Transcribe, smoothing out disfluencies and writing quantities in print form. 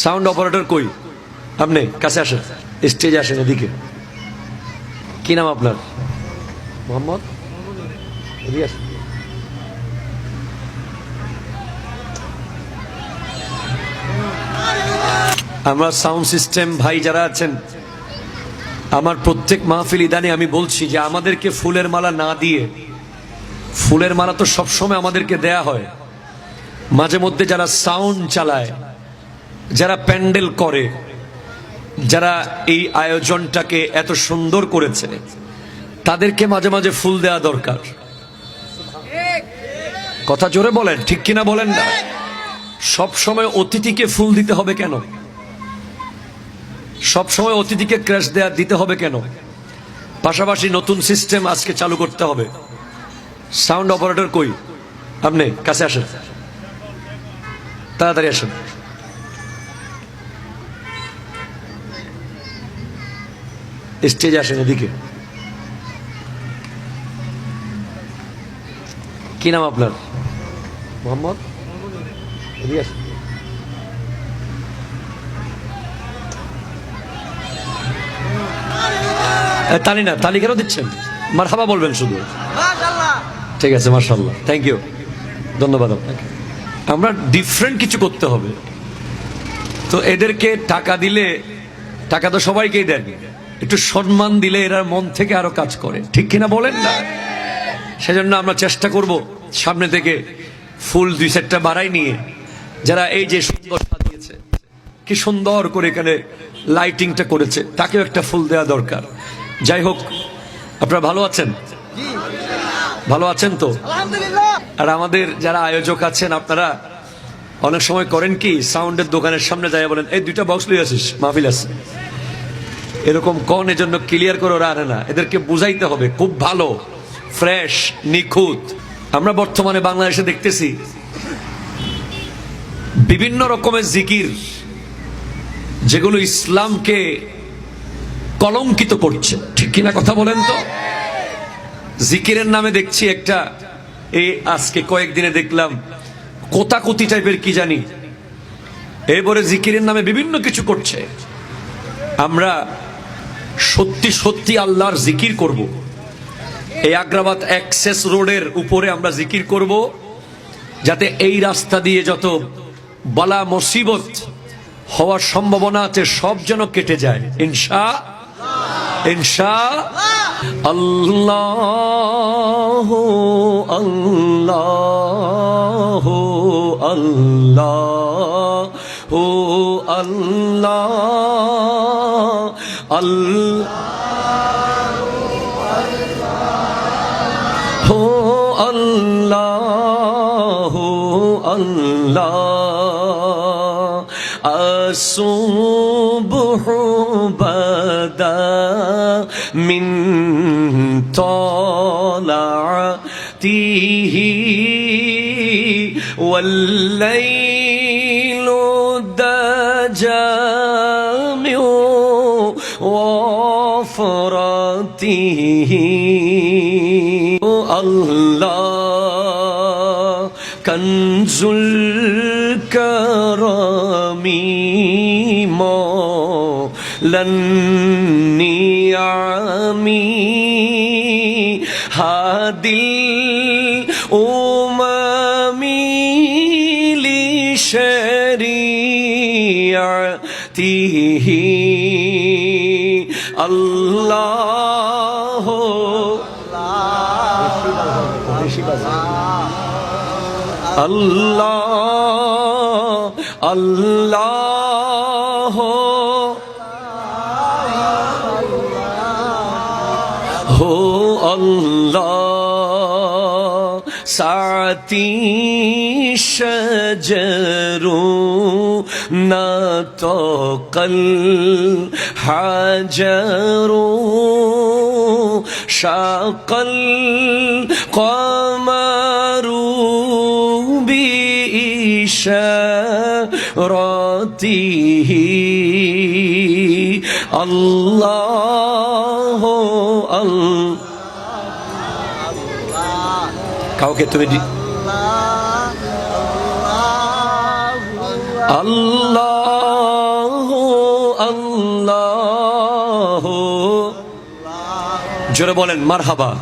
Sound operator কই? আপনি কাছে আসেন, স্টেজে আসেন এদিকে। কি নাম আপনার? মোহাম্মদ রিয়াজ। আমার সাউন্ড সিস্টেম ভাই যারা আছেন, আমার প্রত্যেক মাহফিল ইদানে আমি বলছি যে আমাদেরকে ফুলের মালা না দিয়ে, ফুলের মালা তো সবসময় আমাদেরকে দেয়া হয়, মাঝে মধ্যে যারা সাউন্ড চালায়, যারা প্যান্ডেল করে, যারা এই আয়োজনটাকে এত সুন্দর করেছে, তাদেরকে মাঝে মাঝে ফুল দেওয়া দরকার। কথা জোরে বলেন, ঠিক কিনা বলেন না? সব সময় অতিথিকে ফুল দিতে হবে কেন? সব সময় অতিথিকে ক্র্যাশ দিতে হবে কেন? পাশাপাশি নতুন সিস্টেম আজকে চালু করতে হবে। সাউন্ড অপারেটর কই? আপনি কাছে আসেন, তাড়াতাড়ি আসেন। স্টেজে আসেন এদিকে। কি নাম আপনার? মোহাম্মদ রিয়াজ। তালি না, তালি কেন দিচ্ছেন? মারহাবা বলবেন শুধু। ঠিক আছে, মাশাআল্লাহ, থ্যাংক ইউ, ধন্যবাদ আপনাকে। আমরা ডিফারেন্ট কিছু করতে হবে। তো এদেরকে টাকা দিলে, টাকা তো সবাইকেই দেন, একটু সম্মান দিলে এরা মন থেকে আরো কাজ করে, ঠিক কিনা বলেন না? সেজন্য আমরা চেষ্টা করব সামনে থেকে ফুল 2-4টা বাড়াই নিয়ে, যারা এই যে সুন্দর সাজিয়েছে, কি সুন্দর করে এখানে লাইটিংটা করেছে, তাকেও একটা ফুল দেওয়া দরকার। যাই হোক, আপনারা ভালো আছেন? ভালো আছেন তো? আর আমাদের যারা আয়োজক আছেন, আপনারা অনেক সময় করেন কি, সাউন্ডের দোকানের সামনে যায় বলেন, এই 2টা বক্স লই আসিস, মাহফিল আছে, এরকম কোন, এজন্য ক্লিয়ার করে ওরা আনে না। এদেরকে বুঝাইতে হবে খুব ভালো, ফ্রেশ, নিখুঁত। আমরা বর্তমানে বাংলাদেশে দেখতেছি বিভিন্ন রকমের জিকির, যেগুলো ইসলামকে কলঙ্কিত করছে, ঠিক কিনা কথা বলেন তো? জিকিরের নামে দেখছি একটা, এই আজকে কয়েকদিনে দেখলাম কোতাকুতি টাইপের কি জানি, এরপরে জিকিরের নামে বিভিন্ন কিছু করছে। আমরা সত্যি সত্যি আল্লাহর জিকির করব। এই আগ্রাবাদ অ্যাক্সেস রোডের উপরে আমরা জিকির করব, যাতে এই রাস্তা দিয়ে যত বালা মুসিবত হওয়ার সম্ভাবনা আছে সব যেন কেটে যায়, আল্লাহ আল্লাহ আল্লাহ আল্লাহ আল্লাহ আল্লাহ الصبح بدا من طلعته والليل دجى من وفرته الله كنز الكرم مولا النعم هادي الأمم لشريعته الله الله الله هو الله ساعتي شجر نطق الحجر شاق القمر بإشارته الله কাউকে তুমি আল্লাহ আল্লাহ। জোরে বলেন মারহাবা।